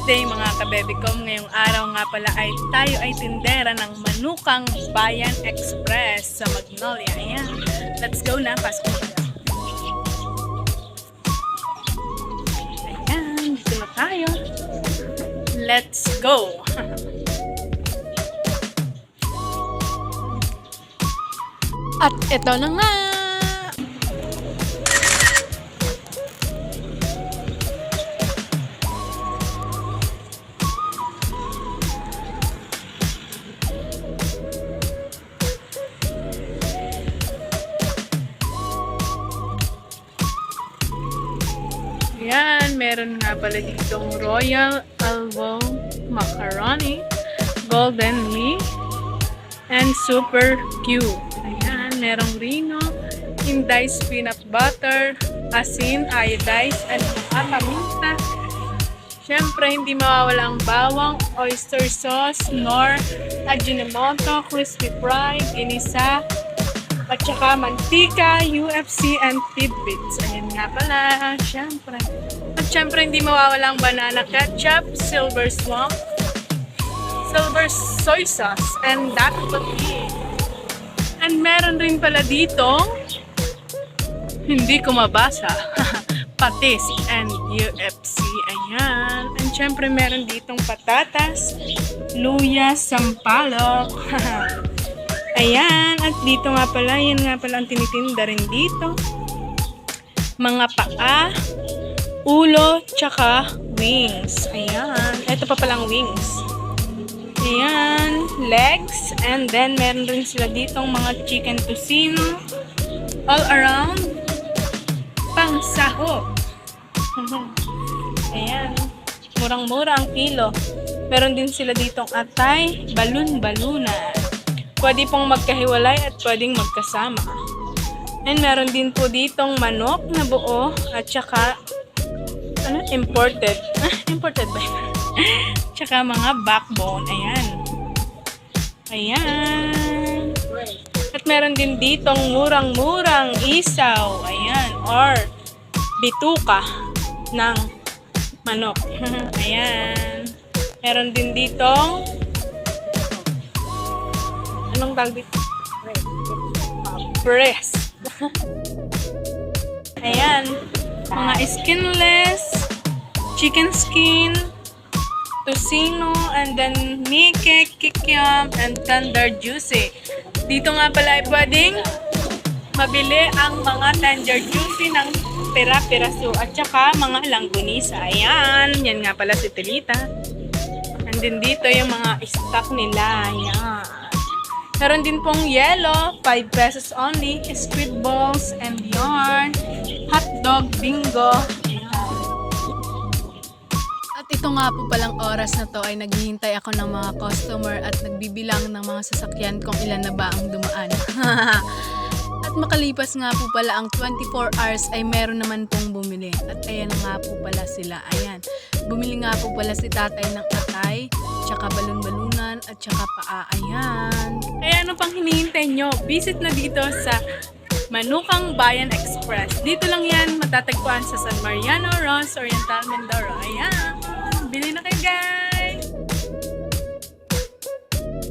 day mga kabebikom. Ngayong araw nga pala ay tayo ay tindera ng Manukang Bayan Express sa Magnolia. Ayan. Let's go na. Pasok na tayo. Ayan. Dito na tayo. Let's go. At ito na nga. Yan, meron nga pala ditong Royal Elbow Macaroni, Golden Lee, and Super Q. Ayan, merong Rino, Indiced Peanut Butter, Asin, Iodized, and paminta. Siyempre, hindi mawawala ang bawang, oyster sauce, nor Ajinomoto, crispy fry, ginisa, at saka mantika, UFC, and tidbits. Ayan nga pala, syempre. At syempre, hindi mawawala ang banana ketchup, silver swamp, silver soy sauce, and dakpati. And meron rin pala dito, hindi ko mabasa, patis and UFC. Ayan. And syempre, meron ditong patatas, luya, sampalok. Ayan, at dito nga pala, yan nga pala ang tinitinda rin dito. Mga paa, ulo, tsaka wings. Ayan, ito pa palang wings. Ayan, legs, and then meron rin sila ditong mga chicken tocino, all around, pang sahog. Ayan, murang-mura ang kilo. Meron din sila ditong atay, balun-balunan. Pwede pong magkahiwalay at pwedeng magkasama. And meron din po ditong manok na buo at saka imported. Imported ba yun? Tsaka mga backbone. Ayan. Ayan. At meron din ditong murang-murang isaw. Ayan. Or bituka ng manok. Ayan. Meron din ditong anong tawag dito? Breast. Ayan. Mga skinless, chicken skin, tocino, and then nike, kikiam, and tender juicy. Dito nga pala ay pwedeng mabili ang mga tender juicy ng pira-piraso at saka mga langgunisa. Ayan. Yan nga pala si Telita. And then dito yung mga stock nila. Ayan. Meron din pong yellow, 5 pesos only, squid balls and yarn, hotdog, bingo. At ito nga po palang oras na to ay naghihintay ako ng mga customer at nagbibilang ng mga sasakyan kung ilan na ba ang dumaan. At makalipas nga po pala ang 24 hours ay meron naman pong bumili. At ayan nga po pala sila. Ayan. Bumili nga po pala si tatay ng atay, tsaka balon-balunan, at tsaka paa. Ayan. Kaya ano pang hinihintay nyo? Visit na dito sa Manukang Bayan Express. Dito lang yan matatagpuan sa San Mariano, Ross, Oriental, Mindoro. Ayan. Bili na kayo guys!